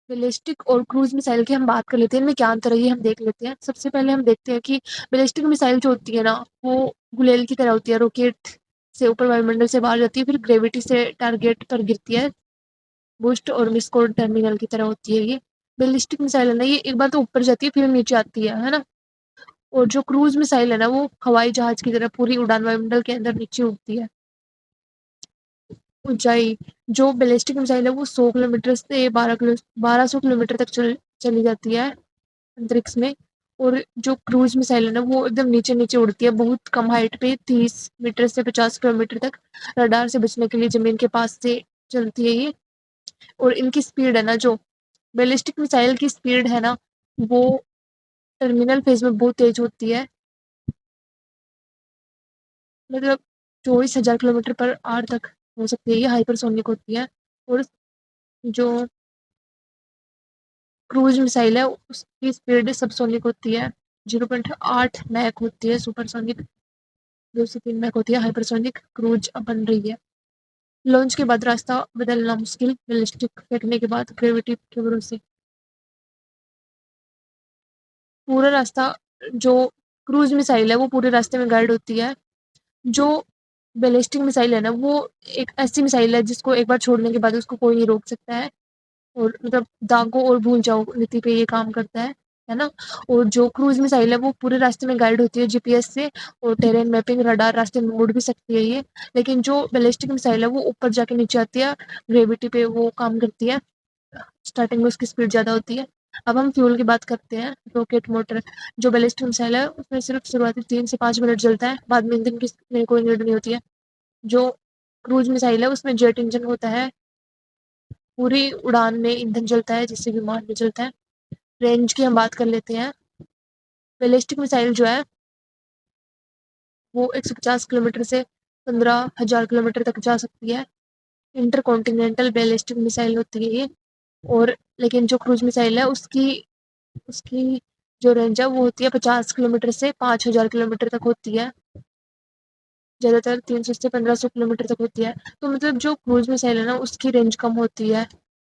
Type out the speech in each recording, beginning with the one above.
Ballistic और cruise missile की हम बात कर लेते हैं, इनमें क्या अंतर है ये हम देख लेते हैं। सबसे पहले हम देखते हैं कि बैलिस्टिक मिसाइल जो होती है ना, वो गुलेल की तरह होती है, रॉकेट से ऊपर वायुमंडल से बाहर जाती है, फिर ग्रेविटी से टारगेट पर गिरती है। बूस्ट और मिसकोड टर्मिनल की तरह होती है ये। बैलिस्टिक मिसाइल है ना, ये एक बार तो ऊपर जाती है फिर नीचे आती है ना। और जो क्रूज मिसाइल है ना, वो हवाई जहाज की तरह पूरी उड़ान वायुमंडल के अंदर नीचे उड़ती है। ऊंचाई, जो बैलिस्टिक मिसाइल है वो 100 किलोमीटर से 1200 किलोमीटर तक चली जाती है अंतरिक्ष में। और जो क्रूज मिसाइल है ना, वो एकदम नीचे नीचे उड़ती है, बहुत कम हाइट पे, 30 मीटर से 50 किलोमीटर तक रडार से बचने के लिए जमीन के पास से चलती है ये। और इनकी स्पीड है ना, जो बैलिस्टिक मिसाइल की स्पीड है ना, वो टर्मिनल फेज में बहुत तेज होती है, मतलब 24,000 किलोमीटर पर आवर तक हो सकती है, ये हाइपरसोनिक होती है। और जो क्रूज मिसाइल है उसकी स्पीड सबसोनिक होती है, 0.8 मैक होती है। सुपरसोनिक 2 से 3 मैक होती है। हाइपरसोनिक क्रूज अब बन रही है। लॉन्च के बाद रास्ता बदलना मुश्किल, बैलिस्टिक फेंकने के बाद ग्रेविटी के भरोसे पूरा रास्ता। जो क्रूज मिसाइल है वो पूरे रास्ते में गाइड होती है। जो बैलिस्टिक मिसाइल है ना, वो एक ऐसी मिसाइल है जिसको एक बार छोड़ने के बाद उसको कोई नहीं रोक सकता है। और मतलब दागो और भूल जाओ नीति पे ये काम करता है ना। और जो क्रूज मिसाइल है वो पूरे रास्ते में गाइड होती है जीपीएस से, और टेरेन मैपिंग रडार रास्ते में मोड़ भी सकती है ये। लेकिन जो बैलिस्टिक मिसाइल है वो ऊपर जाके नीचे आती है, ग्रेविटी पे वो काम करती है। स्टार्टिंग में उसकी स्पीड ज़्यादा होती है। अब हम फ्यूल की बात करते हैं। रॉकेट मोटर, जो बैलिस्टिक मिसाइल है उसमें सिर्फ शुरुआती 3 से 5 मिनट जलता है, बाद में इंजन की में कोई नीड नहीं होती है। जो क्रूज मिसाइल है उसमें जेट इंजन होता है, पूरी उड़ान में ईंधन जलता है जिससे विमान में जलता है। रेंज की हम बात कर लेते हैं। बैलिस्टिक मिसाइल जो है वो 150 किलोमीटर से 15,000 किलोमीटर तक जा सकती है। इंटरकॉन्टिनेंटल बैलिस्टिक मिसाइल होती है ये। और लेकिन जो क्रूज मिसाइल है उसकी उसकी जो रेंज है वो होती है 50 किलोमीटर से 5,000 किलोमीटर तक होती है। ज़्यादातर 300 से 1500 किलोमीटर तक होती है। तो मतलब जो क्रूज मिसाइल है ना उसकी रेंज कम होती है।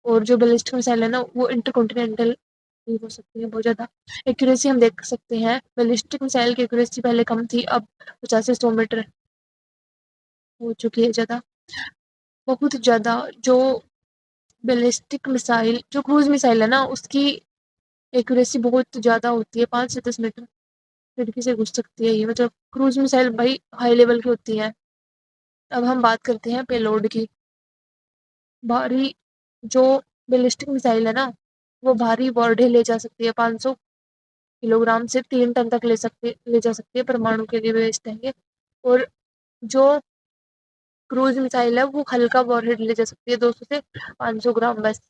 और जो बैलिस्टिक मिसाइल है ना वो इंटरकॉन्टिनेंटल भी हो सकती है बहुत ज़्यादा। एक्यूरेसी हम देख सकते हैं, बैलिस्टिक मिसाइल की एक्यूरेसी पहले कम थी, अब 50 से 100 मीटर हो चुकी है ज़्यादा, बहुत ज़्यादा। जो बैलिस्टिक मिसाइल, जो क्रूज मिसाइल है ना, उसकी एक्यूरेसी बहुत ज़्यादा होती है, 5 से 10 मीटर खिड़की से घुस सकती है ये। मतलब क्रूज मिसाइल भाई हाई लेवल की होती है। अब हम बात करते हैं पेलोड की। भारी, जो बैलिस्टिक मिसाइल है ना, वो भारी वॉरडे ले जा सकती है, 500 किलोग्राम से 3 टन तक ले जा सकती है, परमाणु के लिए बेस्ट है ये। और जो क्रूज मिसाइल है वो हल्का वॉरहेड ले जा सकती है, 200 से 500 ग्राम बस,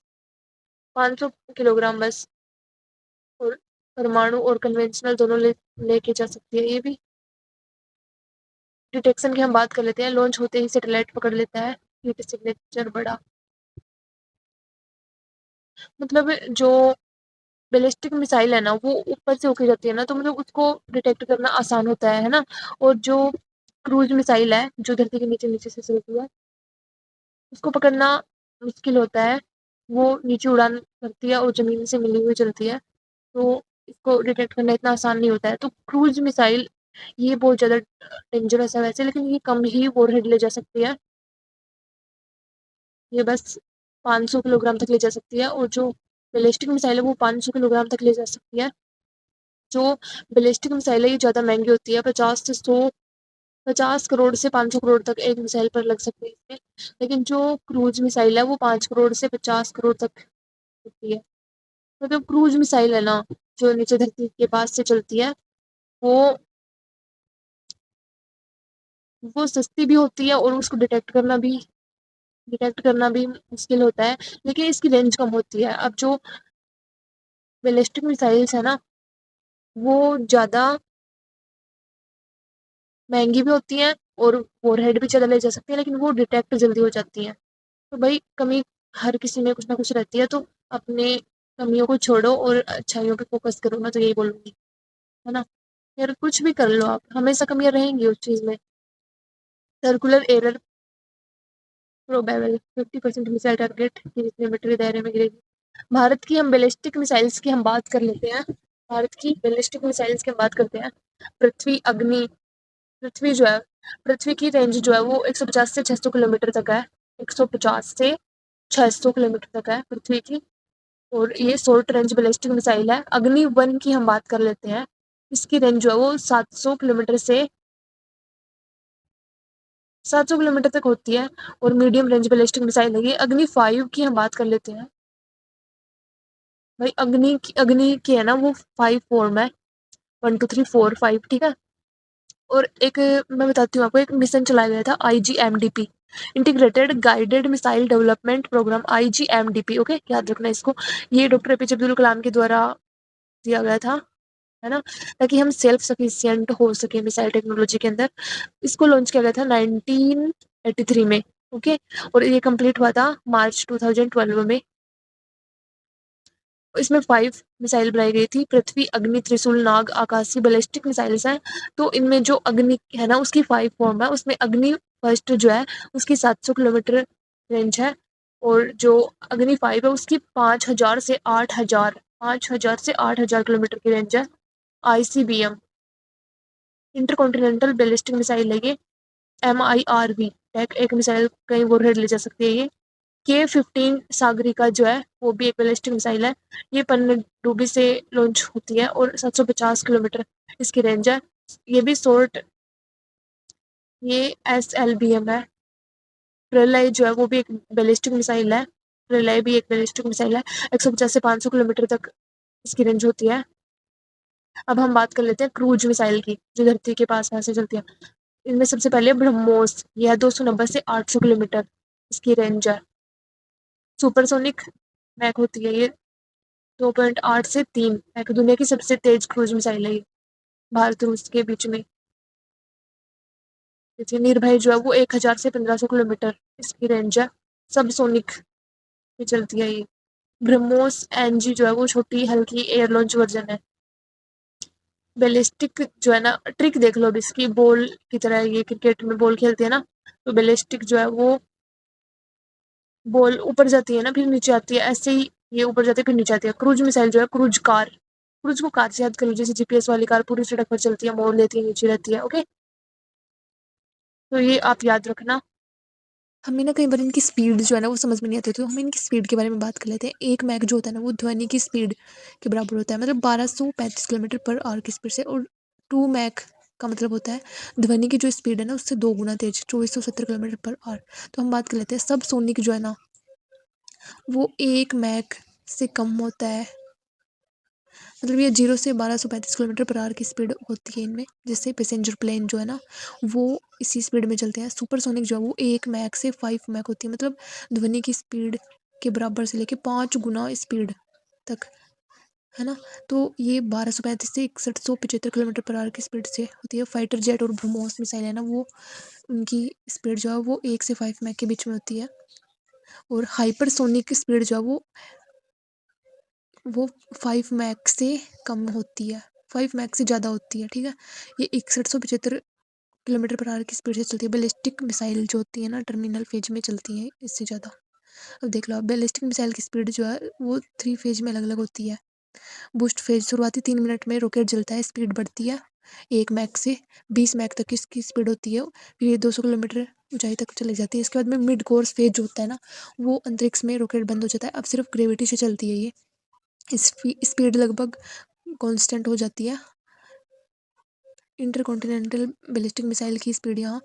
500 किलोग्राम बस। और परमाणु और कन्वेंशनल दोनों लेके जा सकती है ये भी। डिटेक्शन की हम बात कर लेते हैं। लॉन्च होते ही सैटेलाइट पकड़ लेता है, हीट सिग्नेचर बड़ा। मतलब जो बैलिस्टिक मिसाइल है ना वो ऊपर से होके जाती है ना, तो मतलब उसको डिटेक्ट करना आसान होता है ना। और जो क्रूज मिसाइल है जो धरती के नीचे नीचे से चलती है, उसको पकड़ना मुश्किल होता है। वो नीचे उड़ान करती है और जमीन से मिली हुई चलती है, तो इसको डिटेक्ट करना इतना आसान नहीं होता है। तो क्रूज मिसाइल ये बहुत ज़्यादा डेंजरस है वैसे, लेकिन ये कम ही वॉरहेड ले जा सकती है। ये बस 500 किलोग्राम तक ले जा सकती है। और जो बैलिस्टिक मिसाइल है वो 500 किलोग्राम तक ले जा सकती है। जो बैलिस्टिक मिसाइल है ये ज़्यादा महंगी होती है, 50 करोड़ से 500 करोड़ तक एक मिसाइल पर लग सकते हैं इसमें। लेकिन जो क्रूज मिसाइल है वो 5 करोड़ से 50 करोड़ तक होती है। मतलब क्रूज मिसाइल है ना, जो नीचे धरती के पास से चलती है, वो वो सस्ती भी होती है और उसको डिटेक्ट करना भी मुश्किल होता है, लेकिन इसकी रेंज कम होती है। अब जो बैलिस्टिक मिसाइल्स है ना, वो ज़्यादा महंगी भी होती हैं और वॉरहेड भी ज़्यादा ले जा सकती है, लेकिन वो डिटेक्ट जल्दी हो जाती हैं। तो भाई कमी हर किसी में कुछ ना कुछ रहती है, तो अपने कमियों को छोड़ो और अच्छाइयों पे फोकस करो, मैं तो यही बोलूँगी, है ना। यार कुछ भी कर लो आप, हमेशा कमियाँ रहेंगी उस चीज़ में। Circular error probable, 50% missile target 30 kilometre के दायरे में गिरेगी। भारत की हम बैलिस्टिक मिसाइल्स की हम बात कर लेते हैं। भारत की बैलिस्टिक मिसाइल्स की हम बात करते हैं। पृथ्वी अग्नि, पृथ्वी जो है, पृथ्वी की रेंज जो है वो 150 से 600 किलोमीटर तक है। 150 से 600 किलोमीटर तक है पृथ्वी की। और ये शॉर्ट रेंज बैलिस्टिक मिसाइल है। अग्नि 1 की हम बात कर लेते हैं। इसकी रेंज जो है वो 700 किलोमीटर से 700 किलोमीटर तक होती है और मीडियम रेंज बैलिस्टिक मिसाइल है ये। अग्नि 5 की हम बात कर लेते हैं। भाई अग्नि की है ना वो 5 फॉर्म है, 1 2 3 4 5, ठीक है। और एक मैं बताती हूँ आपको, एक मिशन चलाया गया था IGMDP, integrated guided missile development programme, IGMDP, okay, याद रखना इसको। ये डॉक्टर APJ अब्दुल कलाम के द्वारा दिया गया था, है ना, ताकि हम सेल्फ सफिशिएंट हो सके मिसाइल टेक्नोलॉजी के अंदर। इसको लॉन्च किया गया था 1983 में, ओके। और ये कंप्लीट हुआ था मार्च 2012 में। इसमें 5 मिसाइल बनाई गई थी। पृथ्वी अग्नि त्रिशूल नाग आकाशीय बैलिस्टिक मिसाइल्स हैं। तो इनमें जो अग्नि है ना उसकी 5 फॉर्म है। उसमें अग्नि फर्स्ट जो है उसकी 700 किलोमीटर रेंज है। और जो अग्नि 5 है उसकी 5000 से 8000 किलोमीटर की रेंज है। ICBM, इंटरकॉन्टिनेंटल बैलिस्टिक मिसाइल है ये। MIRV, एक मिसाइल कहीं वॉरहेड ले जा सकती है ये। K-15 सागरिका जो है वो भी एक बैलिस्टिक मिसाइल है। ये पनडुब्बी से लॉन्च होती है और 750 किलोमीटर इसकी रेंज है। ये भी शॉर्ट, ये SLBM है। प्रलय जो है वो भी एक बैलिस्टिक मिसाइल है। प्रलय भी एक बैलिस्टिक मिसाइल है। 150 से 500 किलोमीटर तक इसकी रेंज होती है। अब हम बात कर लेते हैं क्रूज मिसाइल की, जो धरती के पास से चलती है। इनमें सबसे पहले ब्रह्मोस, यह है 290 से 800 किलोमीटर इसकी रेंज है। सुपरसोनिक मैक होती है ये 2.8 से 3 मैक। दुनिया की सबसे तेज क्रूज मिसाइल है ये, भारत रूस के बीच में। देखिए निर्भय जो है वो 1000 से 1500 किलोमीटर इसकी रेंज है। सब सोनिक में चलती है ये। ब्रह्मोस NG जो है वो छोटी हल्की एयर लॉन्च वर्जन है। बैलिस्टिक जो है ना, ट्रिक देख लो अब इसकी, बॉल की तरह ये क्रिकेट में बॉल खेलते हैं ना, तो बैलिस्टिक जो है वो बॉल ऊपर जाती है ना फिर नीचे आती है, ऐसे ही ये ऊपर जाती है फिर नीचे आती है। क्रूज मिसाइल जो है, क्रूज कार, क्रूज को कार से याद कर लो, जैसे GPS वाली कार पूरी सड़क पर चलती है, मोड़ लेती है, नीचे रहती है, ओके। तो ये आप याद रखना। हमें ना कई बार इनकी स्पीड जो है ना वो समझ में नहीं आती, तो हम इनकी स्पीड के बारे में बात कर लेते हैं। एक मैक जो होता है ना वो ध्वनि की स्पीड के बराबर होता है, मतलब 1235 किलोमीटर पर आवर की स्पीड से। और 2 मैक का मतलब होता है ध्वनि की जो स्पीड है ना उससे 2 गुना तेज, 2470 किलोमीटर पर आवर। तो हम बात कर लेते हैं सब सोनिक जो है ना वो 1 मैक से कम होता है, मतलब ये 0 से 1235 किलोमीटर पर आवर की स्पीड होती है इनमें। जैसे पैसेंजर प्लेन जो है ना वो इसी स्पीड में चलते हैं। सुपरसोनिक जो है वो 1 मैक से 5 मैक होती है, मतलब ध्वनि की स्पीड के बराबर से लेके 5 गुना स्पीड तक, है ना। तो ये 1235 से 6175 किलोमीटर पर आवर की स्पीड से होती है। फाइटर जेट और ब्रह्मोस मिसाइल है ना वो उनकी स्पीड जो है वो 1 से 5 मैक के बीच में होती है। और हाइपरसोनिक की स्पीड जो है वो 5 मैक से कम होती है, 5 मैक से ज़्यादा होती है, ठीक है। ये 6175 किलोमीटर पर आवर की स्पीड से चलती है। बैलिस्टिक मिसाइल जो होती है ना टर्मिनल फेज में चलती है इससे ज़्यादा। अब देख लो, बैलिस्टिक मिसाइल की स्पीड जो है वो 3 फेज में अलग अलग होती है। बूस्ट फेज, शुरुआती 3 मिनट में रॉकेट जलता है, स्पीड बढ़ती है 1 मैक से 20 मैक तक की इसकी स्पीड होती है। फिर ये 200 किलोमीटर ऊंचाई तक चली जाती है। इसके बाद में मिड कोर्स फेज जो होता है ना वो अंतरिक्ष में रॉकेट बंद हो जाता है, अब सिर्फ ग्रेविटी से चलती है ये। स्पीड लगभग कांस्टेंट हो जाती है। इंटरकॉन्टिनेंटल बैलिस्टिक मिसाइल की स्पीड यहाँ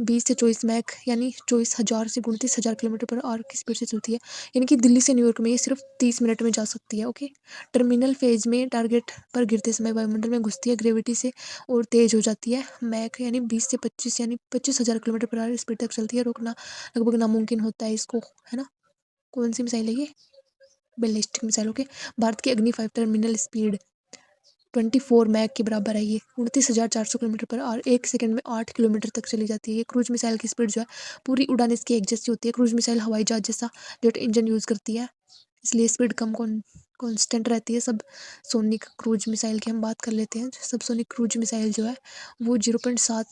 20 से 24 मैक यानी 24,000 से 29,000 किलोमीटर पर आवर की स्पीड से चलती है। यानी कि दिल्ली से न्यूयॉर्क में ये सिर्फ 30 मिनट में जा सकती है, ओके। टर्मिनल फेज में टारगेट पर गिरते समय वायुमंडल में घुसती है ग्रेविटी से और तेज हो जाती है। मैक यानी 20 से 25 यानी 25,000 किलोमीटर पर आवर स्पीड तक चलती है। रोकना लगभग नामुमकिन होता है इसको, है ना। कौन सी मिसाइल है ये? Ballistic missile, okay. भारत की अग्नि 5 टर्मिनल स्पीड 24 मैक के बराबर है ये, 29,400 किलोमीटर पर आवर, 1 सेकंड में 8 किलोमीटर तक चली जाती है। ये क्रूज मिसाइल की स्पीड जो है पूरी उड़ान इसकी एक जैसी होती है। क्रूज मिसाइल हवाई जहाज जैसा जेट इंजन यूज़ करती है, इसलिए स्पीड कम कांस्टेंट रहती है। सब सोनिक क्रूज मिसाइल की हम बात कर लेते हैं। सब सोनिक क्रूज मिसाइल जो है वो 0.7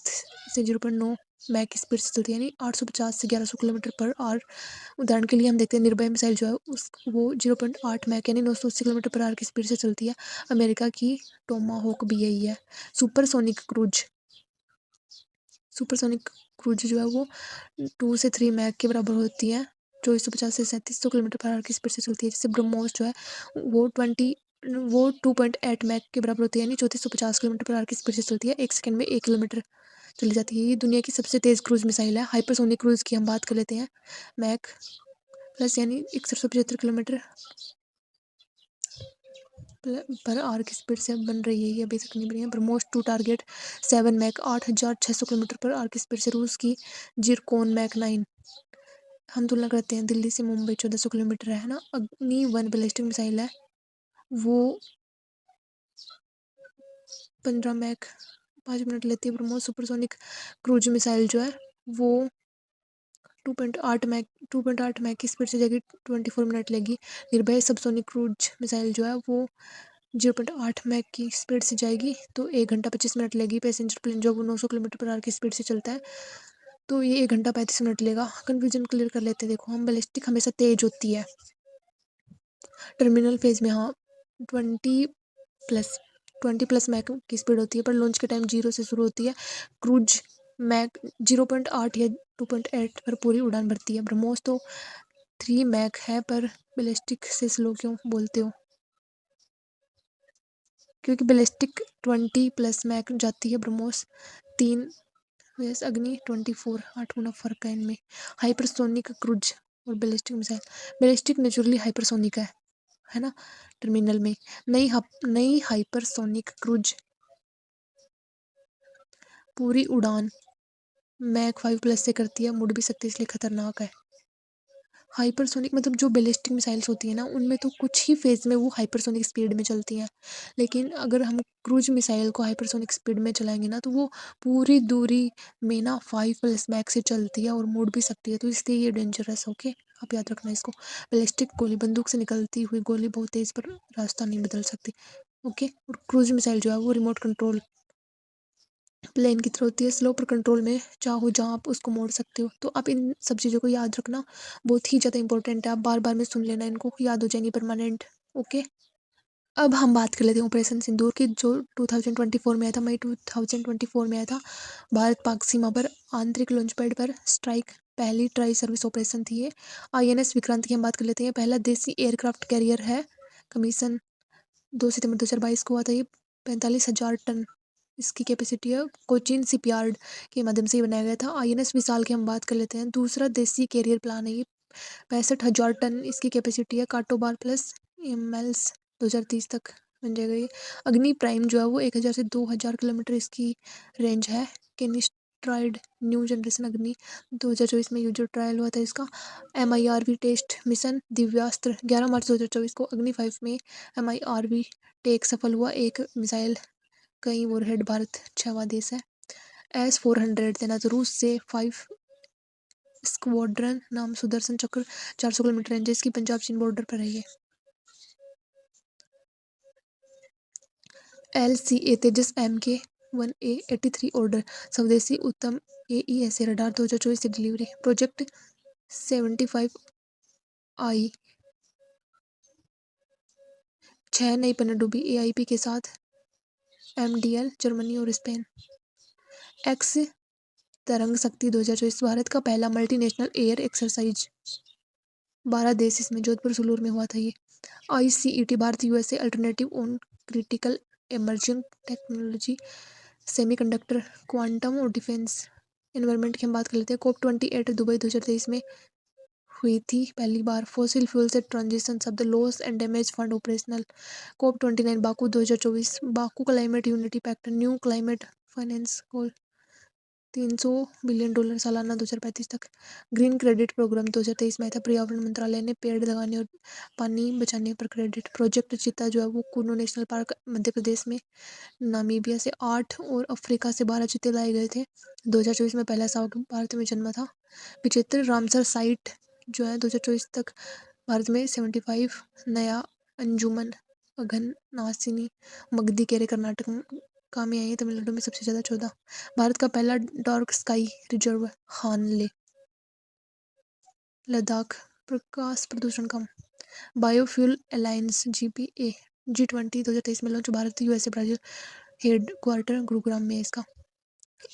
से 0.9 मैक की स्पीड से चलती है, यानी 850 से 1100 किलोमीटर पर आवर। उदाहरण के लिए हम देखते हैं निर्भय मिसाइल जो है वो 0.8 मैक यानी 980 किलोमीटर पर आवर की स्पीड से चलती है। अमेरिका की टोमाहोक भी यही है। सुपरसोनिक क्रूज जो है वो 2 से 3 मैक के बराबर होती है, 2450 से 3700 किलोमीटर पर आवर की स्पीड से चलती है। जैसे ब्रह्मोस जो है वो 2.8 मैक के बराबर होती है, यानी 3450 किलोमीटर पर आवर की स्पीड से चलती है। 1 सेकंड में 1 किलोमीटर चली जाती है। ये दुनिया की सबसे तेज़ क्रूज मिसाइल है। हाइपरसोनिक क्रूज की हम बात कर लेते हैं। मैक प्लस यानी 6175 किलोमीटर पर आवर की स्पीड से बन रही है, ये अभी तक नहीं बनी है। BrahMos 2 target 7 mach 8600 kilometre per hour की स्पीड से। रूस की जिरकोन मैक 9 हम तुलना करते हैं दिल्ली से मुंबई 1400 किलोमीटर है ना। अग्नि 1 बैलिस्टिक मिसाइल है, वो 15 मैक 5 मिनट लेती है। ब्रह्मोस सुपरसोनिक क्रूज मिसाइल जो है वो 2.8 मैक की स्पीड से जाएगी, 24 मिनट लेगी। निर्भय सबसोनिक क्रूज मिसाइल जो है वो 0.8 मैक की स्पीड से जाएगी, तो 1 घंटा 25 मिनट लेगी। पैसेंजर प्लेन जो वो 900 किलोमीटर पर आवर की स्पीड से चलता है, तो ये 1 घंटा 35 मिनट लेगा। कन्फ्यूजन क्लियर कर लेते हैं। देखो, हम बैलिस्टिक हमेशा तेज होती है टर्मिनल फेज में, हाँ 20 प्लस 20+ मैक की स्पीड होती है, पर लॉन्च के टाइम 0 से शुरू होती है। क्रूज मैक 0.8 या 2.8 पर पूरी उड़ान भरती है। ब्रह्मोस तो 3 मैक है, पर बैलिस्टिक से स्लो क्यों बोलते हो? क्योंकि बैलिस्टिक 20+ मैक जाती है, ब्रह्मोस 3, वैस अग्नि 24। 8 गुना फर्क है इनमें। हाइपरसोनिक क्रूज और ballistic missile. Ballistic naturally hypersonic है ना टर्मिनल में। नई हाइपरसोनिक क्रूज पूरी उड़ान मैक 5+ से करती है, मुड़ भी सकती है, इसलिए खतरनाक है। हाइपरसोनिक मतलब जो बैलिस्टिक मिसाइल्स होती है ना, उनमें तो कुछ ही फेज में वो हाइपरसोनिक स्पीड में चलती हैं, लेकिन अगर हम क्रूज मिसाइल को हाइपरसोनिक स्पीड में चलाएंगे ना, तो वो पूरी दूरी में ना 5+ मैक से चलती है और मुड़ भी सकती है, तो इसलिए ये डेंजरस। ओके, आप याद रखना इसको। बैलिस्टिक गोली, बंदूक से निकलती हुई गोली बहुत तेज पर रास्ता नहीं बदल सकती। ओके, और क्रूज मिसाइल जो है वो रिमोट कंट्रोल प्लेन की तरह होती है, स्लो पर कंट्रोल में चाहो जहाँ आप उसको मोड़ सकते हो। तो आप इन सब चीज़ों को याद रखना, बहुत ही ज़्यादा इंपॉर्टेंट है। आप बार बार में सुन लेना, इनको याद हो जाएंगी परमानेंट। ओके, अब हम बात कर लेते हैं ऑपरेशन सिंदूर की, जो 2024 में आया था, मई 2024 में आया था। भारत पाक सीमा पर आंतरिक लॉन्च पैड पर स्ट्राइक पहली ट्राई सर्विस ऑपरेशन थी ये। INS विक्रांत की हम बात कर लेते हैं। पहला देसी एयरक्राफ्ट कैरियर है। कमीशन 2 सितंबर 2022 को हुआ था। ये 45,000 टन इसकी कैपेसिटी है। कोचीन शिपयार्ड के माध्यम से ये बनाया गया था। INS विशाल की हम बात कर लेते हैं। दूसरा देसी कैरियर प्लान है ये। 65,000 टन इसकी कैपेसिटी है। काटोबार प्लस MLs 2030 तक बन जाएगा ये। अग्नि प्राइम जो है वो 1000 से 2000 किलोमीटर इसकी रेंज है। केनिस्ट्राइड न्यू जनरेशन अग्नि 2024 में यूजर ट्रायल हुआ था इसका। MIRV टेस्ट मिशन दिव्यास्त्र 11 मार्च 2024 को अग्नि 5 में MIRV टेक सफल हुआ। एक मिसाइल कई वॉरहेड, भारत 6वां देश है। S-400 तैनात रूस से 5 स्क्वाड्रन नाम सुदर्शन चक्र 400 किलोमीटर रेंज है इसकी, पंजाब चीन बॉर्डर पर है ये। LCA तेजस MK-1A 83 ऑर्डर स्वदेशी उत्तम AESA रडार 2024 से डिलीवरी। प्रोजेक्ट 75I 6 नई पनडुब्बी AIP के साथ MDL जर्मनी और स्पेन। एक्स तरंग शक्ति 2024 भारत का पहला मल्टीनेशनल एयर एक्सरसाइज, 12 देश इसमें, जोधपुर सुलूर में हुआ था ये। ICET Bharat USA alternative on critical emerging technology semiconductor quantum और डिफेंस। एनवायरनमेंट की हम बात कर लेते हैं। COP28 दुबई 2023 में हुई थी पहली बार। फॉसिल फ्यूल से ट्रांजिशन शब्द loss and damage fund operational. COP29 Baku 2024 Baku climate unity pact new climate finance goal $300 billion सालाना 2035 तक। ग्रीन क्रेडिट प्रोग्राम 2023 में आया था। पर्यावरण मंत्रालय ने पेड़ लगाने और पानी बचाने पर क्रेडिट। प्रोजेक्ट चीता जो है वो कुनो नेशनल पार्क मध्य प्रदेश में, नामीबिया से 8 और अफ्रीका से 12 चीते लाए गए थे। 2024 में पहला शावक भारत में जन्मा था। विचित्र रामसर साइट जो है 2024 तक भारत में 75 नया अंजुमन अघनासिनी मगधी केरे कर्नाटक का में आई है, तमिलनाडु में सबसे ज़्यादा 14। भारत का पहला dark sky reserve Hanle. Ladakh प्रकाश प्रदूषण कम। बायोफ्यूल अलायंस जीपीए G20 2023 में launch. Bharat USA Brazil headquarter Gurugram में है इसका।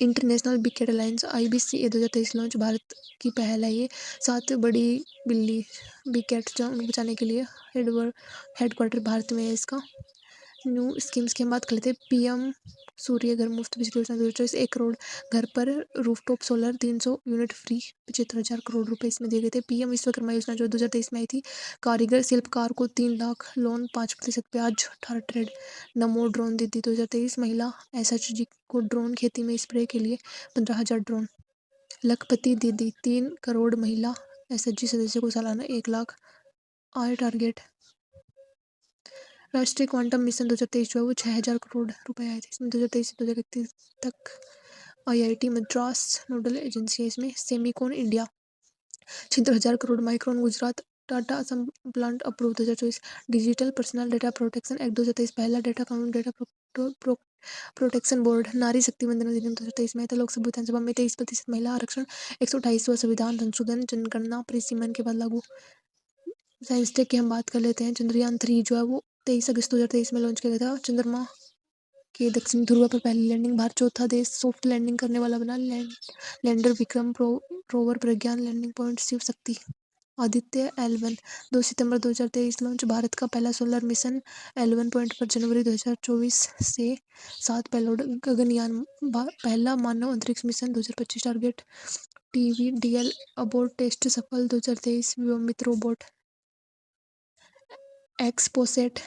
International big cat alliance IBCA 2023 launch. Bharat की पहल है ये। 7 बड़ी बिल्ली बिग कैट उनको बचाने के लिए हेडक्वार्टर भारत में है इसका। न्यू स्कीम्स की हम बात कर लेते हैं। PM सूर्य घर मुफ्त बिजली योजना 2024। 1 करोड़ घर पर rooftop solar 300 unit free 75,000 crore रुपए इसमें दिए गए थे। PM विश्वकर्मा योजना जो 2023 में आई थी। कारीगर शिल्पकार को 3 लाख लोन 5% ब्याज 18 ट्रेड। नमो ड्रोन दीदी 2023 महिला SHG को ड्रोन खेती में स्प्रे के लिए 15,000 ड्रोन। लखपति दीदी 3 करोड़ महिला SHG सदस्य को सालाना 1 लाख आय टारगेट। राष्ट्रीय क्वांटम मिशन 2023 जो है वो 6,000 करोड़ रुपए आए थे इसमें 2023 से 2031 तक। IIT मद्रास नोडल एजेंसी है इसमें। Semicon India 76,000 crore. Micron Gujarat Tata Assam plant approve 2024। Digital personal data protection act 2023 पहला डेटा कानून डेटा प्रोटेक्शन बोर्ड। नारी शक्ति वंदन अधिनियम 2023 में था। लोकसभा विधानसभा में 23% महिला आरक्षण। 128वां संविधान संशोधन जनगणना परिसीमन के बाद लागू। साइंस टेक की हम बात कर लेते हैं। चंद्रयान 3 जो है वो 23 अगस्त 2023 में लॉन्च किया गया था। चंद्रमा के दक्षिणी ध्रुव पर पहली लैंडिंग। भारत चौथा देश सॉफ्ट लैंडिंग करने वाला बना। लैंडर विक्रम रोवर प्रज्ञान landing point Shiv Shakti. Aditya L1 2 सितंबर 2023 लॉन्च। भारत का पहला सोलर मिशन L1 पॉइंट पर जनवरी 2024 से 7 पेलोड गगनयान। पहला मानव अंतरिक्ष mission 2025 target. TVDL abort test सफल 2023 व्योमित्र रोबोट। एक्सपोसेट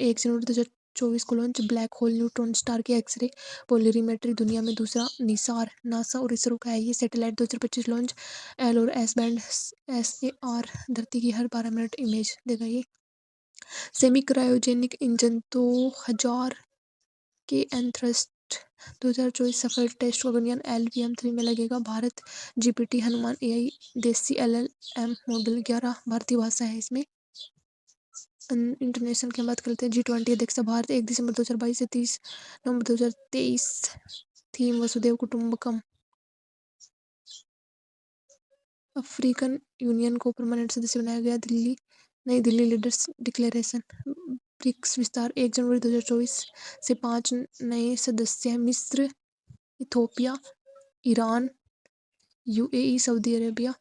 1 जनवरी 2024 को launch. Black hole neutron star के एक्सरे पोलरीमेट्री दुनिया में दूसरा निसार। नासा और इसरो का है ये। Satellite 2025 launch. L और S बैंड SAR धरती की हर 12 मिनट इमेज देगा ये। सेमी क्रायोजेनिक इंजन 2000 के एनथ्रस्ट 2024 सफल टेस्ट गगनयान LVM-3 में लगेगा। भारत GPT हनुमान AI देसी LLM मॉडल 11 भारतीय भाषा है इसमें। इंटरनेशनल की बात करते हैं। G20 अध्यक्षता भारत 1 दिसंबर 2022 से 30 नवंबर 2023। थीम वसुधैव कुटुंबकम। अफ्रीकन यूनियन को परमानेंट सदस्य बनाया गया। नई दिल्ली लीडर्स डिक्लेरेशन। ब्रिक्स विस्तार 1 जनवरी 2024 से 5 नए सदस्य हैं। मिस्र Ethiopia Iran UAE Saudi Arabia.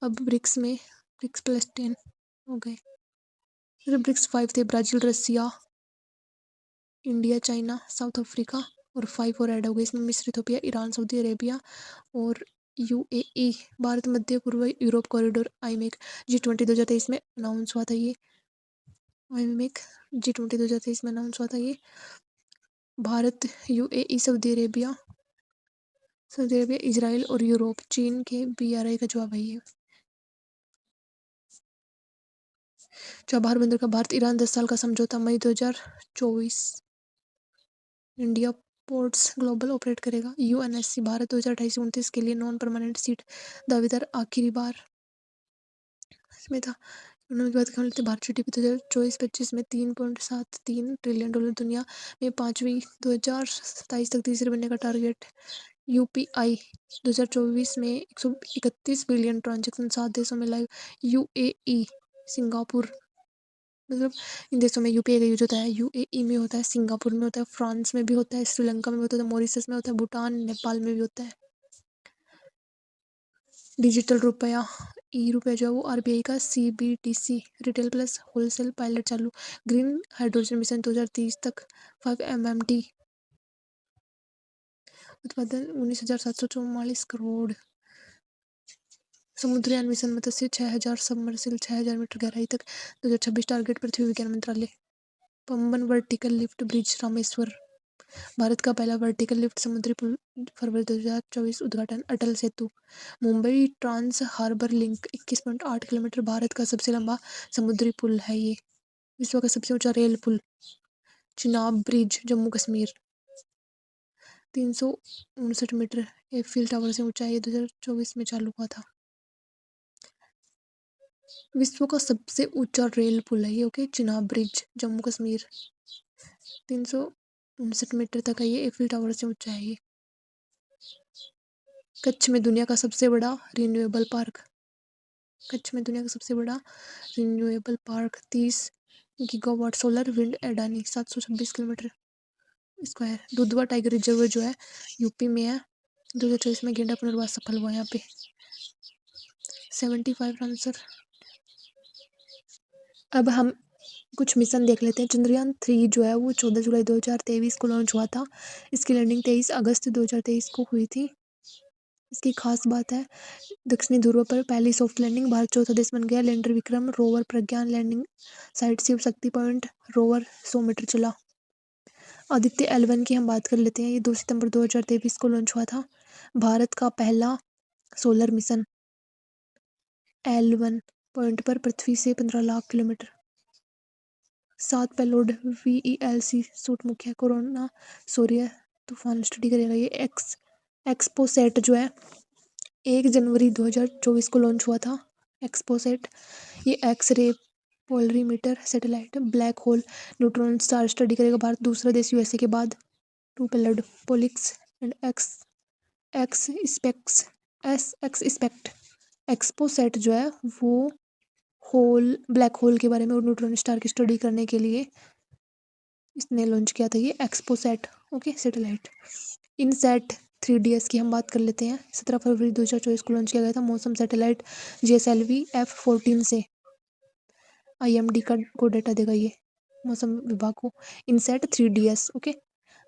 अब ब्रिक्स में ब्रिक्स प्लस 10 हो गए। ब्रिक्स 5 थे। Brazil Russia India China South Africa और 5 और ऐड हो गए इसमें। मिस्र इथोपिया ईरान सऊदी अरेबिया और UAE। भारत मध्य पूर्व यूरोप कॉरिडोर आईमेक G20 2023 में अनाउंस हुआ था ये। आईमेक G20 2023 में अनाउंस हुआ था ये। Bharat UAE Saudi Arabia Israel और यूरोप। चीन के BRI का जवाब है ये। चाबहार बंदर का भारत ईरान 10 साल का समझौता मई 2024। इंडिया पोर्ट्स ग्लोबल ऑपरेट करेगा। UNSC भारत 2028-29 के लिए नॉन परमानेंट सीट दावेदार आखिरी बार इसमें था। उन्होंने बात कर लेते भारत GDP 2024-25 में $3.73 ट्रिलियन। दुनिया में 5वीं 2027 तक तीसरे बनने का टारगेट। UPI 2024 में 131 बिलियन ट्रांजेक्शन 7 देशों में लाइव। UAE सिंगापुर मतलब इन देशों में UPI का यूज होता है। UAE में होता है, सिंगापुर में होता है, फ्रांस में भी होता है, श्रीलंका में भी होता है, मॉरिशस में होता है, भूटान नेपाल में भी होता है। डिजिटल रुपया रुपया जो है वो RBI का CBDC retail plus wholesale pilot चालू। ग्रीन हाइड्रोजन मिशन 2030 तक 5 MMT उत्पादन 19,744 crore. Samudrayaan mission Matsya 6,000 submersible 6,000 metre गहराई तक 2026 टारगेट। पृथ्वी विज्ञान मंत्रालय। Pamban vertical lift bridge Rameshwar. Bharat का पहला वर्टिकल लिफ्ट समुद्री पुल फरवरी 2024 उद्घाटन। Atal Setu. Mumbai trans harbour link 21.8 kilometre Bharat का सबसे लंबा समुद्री पुल है ये। विश्व का सबसे ऊंचा रेल पुल Chenab bridge Jammu Kashmir 359 metre Eiffel tower से ऊंचा है। ये 2024 में चालू हुआ था। विश्व का सबसे ऊंचा रेल पुल है ये, okay, Chenab bridge, Jammu Kashmir. 359 metre तक है ये, एफिल टावर से ऊंचा है ये। कच्छ में दुनिया का सबसे बड़ा रिन्यूएबल पार्क। कच्छ में दुनिया का सबसे बड़ा renewable park 30 gigawatt solar wind Adani, 726 kilometre square. Dudhwa tiger reserve जो है यूपी में है। 2024 में गेंडा पुनर्वास सफल हुआ यहाँ पे। 75 आंसर। अब हम कुछ मिशन देख लेते हैं। चंद्रयान 3 जो है वो 14 जुलाई 2023 को लॉन्च हुआ था। इसकी लैंडिंग 23 अगस्त 2023 को हुई थी। इसकी खास बात है दक्षिणी ध्रुव पर पहली सॉफ्ट लैंडिंग, भारत चौथा देश बन गया। लैंडर विक्रम रोवर प्रज्ञान landing site Shiv Shakti point rover 100 metre चला। आदित्य L1 की हम बात कर लेते हैं। ये 2 सितंबर 2023 को लॉन्च हुआ था। भारत का पहला सोलर मिशन। L1 पॉइंट पर पृथ्वी से 15 lakh kilometre. 7 payload VELC suit मुख्य कोरोना सूर्य तूफान स्टडी करेगा ये। एक्सपोसैट जो है 1 जनवरी 2024 को लॉन्च हुआ था। एक्सपोसैट ये x-ray polarimeter satellite black hole neutron star study करेगा। भारत दूसरा देश यूएसए के बाद। 2 payload POLIX and XSPECT XPoSat जो है वो ब्लैक होल के बारे में और न्यूट्रॉन स्टार की स्टडी करने के लिए इसने लॉन्च किया था ये XPoSat, okay, satellite. INSAT 3DS की हम बात कर लेते हैं। 17 फरवरी 2024 को लॉन्च किया गया था। मौसम सैटेलाइट GSLV F14 से। IMD को डेटा देगा ये मौसम विभाग को। INSAT 3DS, okay.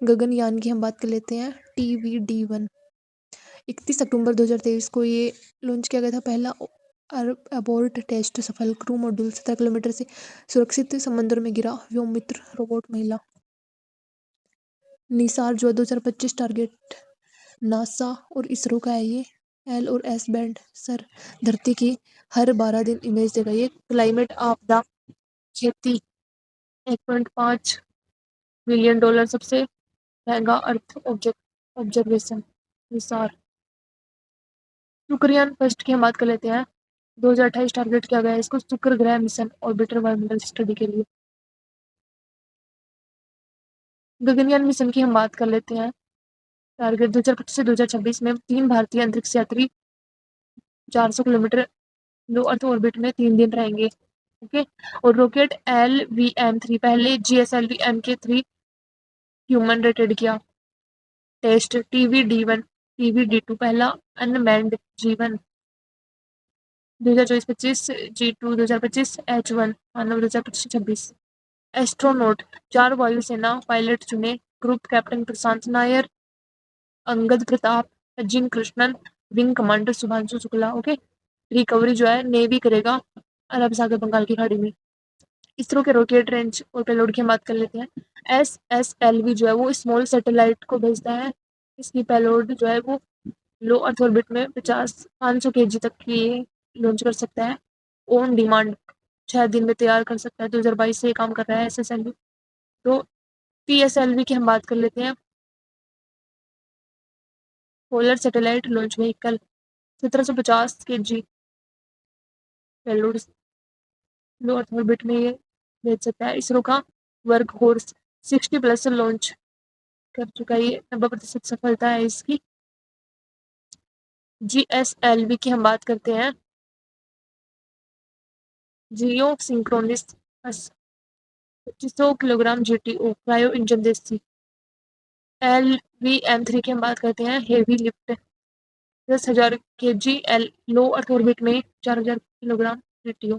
गगनयान की हम बात कर लेते हैं। TVD-1 31 अक्टूबर 2023 को ये लॉन्च किया गया था। पहला अबोर्ट टेस्ट सफल। क्रू मॉड्यूल 17 किलोमीटर से सुरक्षित समुद्र में गिरा। व्योम मित्र रोबोट महिला। निसार जो 2025 टारगेट नासा और इसरो का है ये। L और S बैंड सर धरती की हर 12 दिन इमेज देगा ये। क्लाइमेट आपदा खेती 1.5 बिलियन डॉलर सबसे महंगा earth observation Nisar. Shukrayaan first की हम बात कर लेते हैं। 2028 टारगेट किया गया है इसको शुक्र ग्रह मिशन ऑर्बिटर वायुमंडल स्टडी के लिए। गगनयान मिशन की हम बात कर लेते हैं। टारगेट 2025 से 2026 में 3 भारतीय अंतरिक्ष यात्री 400 किलोमीटर लो अर्थ ऑर्बिट में 3 दिन रहेंगे, ओके। और रॉकेट LVM-3 पहले GSLV MK3 ह्यूमन रेटेड किया। टेस्ट TVD-1 TVD-2 पहला अनमैन्ड जीवन। 2024-25 G2 2025 H1 मानव 2025-26। एस्ट्रोनॉट 4 वायुसेना पायलट चुने। Group captain Prashant Nair, Angad Pratap, Ajit Krishnan, wing commander Shubhanshu Shukla, okay. Recovery जो है नेवी करेगा अरब सागर बंगाल की खाड़ी में। इसरो के रॉकेट रेंज और पेलोड की हम बात कर लेते हैं। SSLV जो है वो स्मॉल सैटेलाइट को भेजता है। इसकी पेलोड जो है वो लो अर्थ ऑर्बिट में 500 kg तक की लॉन्च कर सकता है। ऑन डिमांड 6 दिन में तैयार कर सकता है। 2022 से ये काम कर रहा है SSLV। तो PSLV की हम बात कर लेते हैं। Polar satellite launch vehicle 1750 kg payload low earth orbit में ये भेज सकता है। इसरो का वर्क हॉर्स 60+ लॉन्च कर चुका है ये। 90% सफलता है इसकी। GSLV की हम बात करते हैं। Geosynchronous 2500 kilogram GTO cryo engine देसी। LVM-3 की हम बात करते हैं। Heavy lift 10,000 kg low earth orbit में 4,000 kilogram GTO।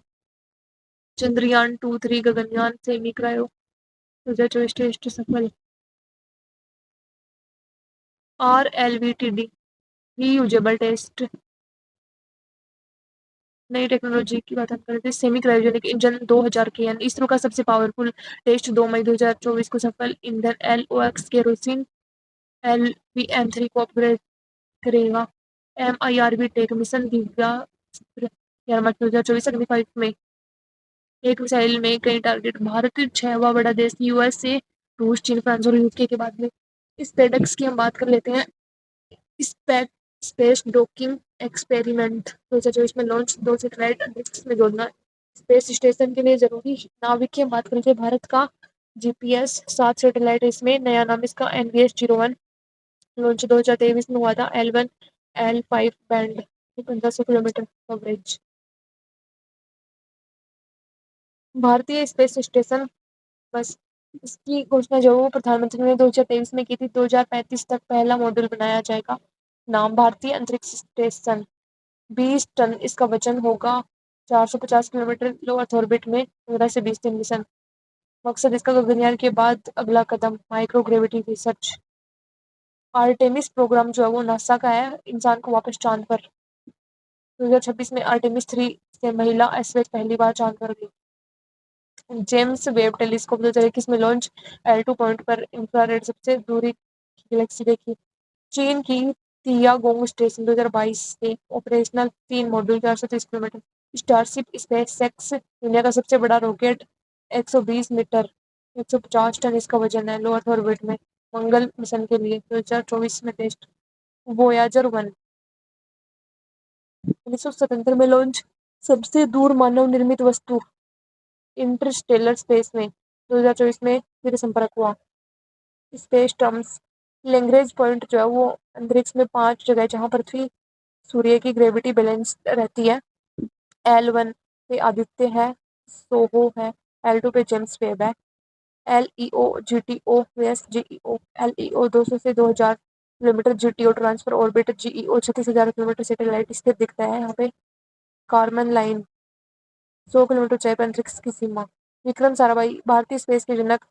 Chandrayaan 2-3 Gaganyaan semi cryo 2024 test सफल। RLVTD reusable test. नई टेक्नोलॉजी की बात हम करते हैं। Semi cryogenic engine 2000 kN। ISRO का सबसे पावरफुल टेस्ट 2 मई 2024 को सफल। ईंधन LOX केरोसिन। LVM-3 को अपग्रेड करेगा। MIRV टेक मिशन दिव्यास्त्र 11 मार्च 2024 अग्नि 5 में। एक मिसाइल में कई टारगेट। भारत 6वां बड़ा देश USA रूस चीन फ्रांस और यूके के बाद में। स्पेडक्स की हम बात कर लेते हैं। स्पेस डॉकिंग एक्सपेरिमेंट 2024 में लॉन्च, 2 सैटेलाइट अंतरिक्ष में जोड़ना। स्पेस स्टेशन के लिए जरूरी नाभिकीय मात्रा भारत का जीपीएस 7 सैटेलाइट, इसमें नया नाम इसका NVS-01 लॉन्च 2023 में हुआ था। L1 L5 band 1500 kilometre coverage. भारतीय स्पेस स्टेशन बस इसकी घोषणा जो वो प्रधानमंत्री ने 2023 में की थी। 2035 तक पहला मॉड्यूल बनाया जाएगा। नाम भारतीय अंतरिक्ष स्टेशन। 20 टन इसका वजन होगा। 450 किलोमीटर लो अर्थ ऑर्बिट में 15 से 20 दिन मिशन। मकसद इसका गगनयान के बाद अगला कदम माइक्रोग्रेविटी रिसर्च। आर्टेमिस प्रोग्राम जो है वो नासा का है, इंसान को वापस चांद पर। 2026 में आर्टेमिस 3 से महिला एसवेज पहली बार चांद पर गई। जेम्स वेब टेलीस्कोप 2021 में लॉन्च। L2 पॉइंट पर इंफ्रारेड सबसे दूरी की गैलेक्सी देखी। चीन की तियागोंग स्टेशन 2022 से operational, 3 module 430 kilometre. Starship SpaceX दुनिया का सबसे बड़ा रॉकेट 120 मीटर 150 टन इसका वजन है, लो अर्थ ऑर्बिट में मंगल मिशन के लिए 2024 में टेस्ट। वोयाजर 1 1977 में लॉन्च। सबसे दूर मानव निर्मित वस्तु इंटरस्टेलर स्पेस में 2024 में फिर संपर्क हुआ। स्पेस टर्म्स लैग्रेंज पॉइंट जो है वो अंतरिक्ष में 5 जगह जहां पृथ्वी सूर्य की ग्रेविटी बैलेंस रहती है। L1 पे आदित्य है, सोहो है। L2 पे जेम्स वेब है। LEO GTO वेस GEO LEO 200 से 2000 kilometre, GTO transfer orbit, GEO 36,000 kilometre satellite स्थित दिखता है यहाँ पे। कार्मन लाइन 100 किलोमीटर ऊंचाई पर अंतरिक्ष की सीमा। विक्रम साराभाई भारतीय स्पेस के जनक।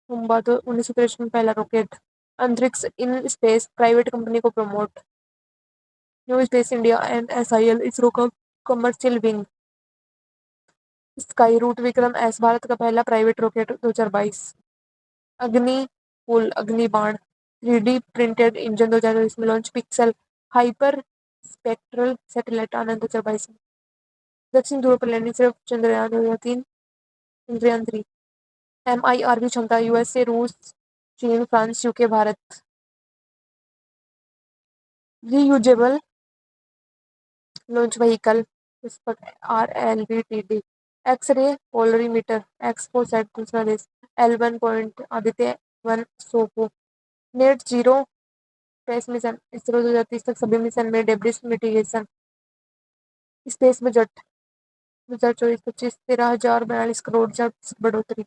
1963 में पहला रॉकेट। अंतरिक्ष इन स्पेस प्राइवेट कंपनी को promote. New space India NSIL ISRO का commercial wing. Skyroot Vikram S Bharat का पहला प्राइवेट रॉकेट 2022। अग्नि पुल अग्नि बाण 3D प्रिंटेड इंजन 2022 में launch. Pixel hyperspectral satellite Anand 2022 में। दक्षिण ध्रुव पर लैंडिंग सिर्फ चंद्रयान 2003 चंद्रयान 3। MIRV क्षमता USA रूस चीन France UK Bharat. Reusable launch vehicle Pushpak RLVTD। X-ray polarimeter XPoSat दूसरा देश। L1 पॉइंट आदित्य 1 सोपो। Net zero space mission ISRO 2030 तक सभी मिशन में debris mitigation. Space budget 2024-25 13,042 crore से बढ़ोतरी।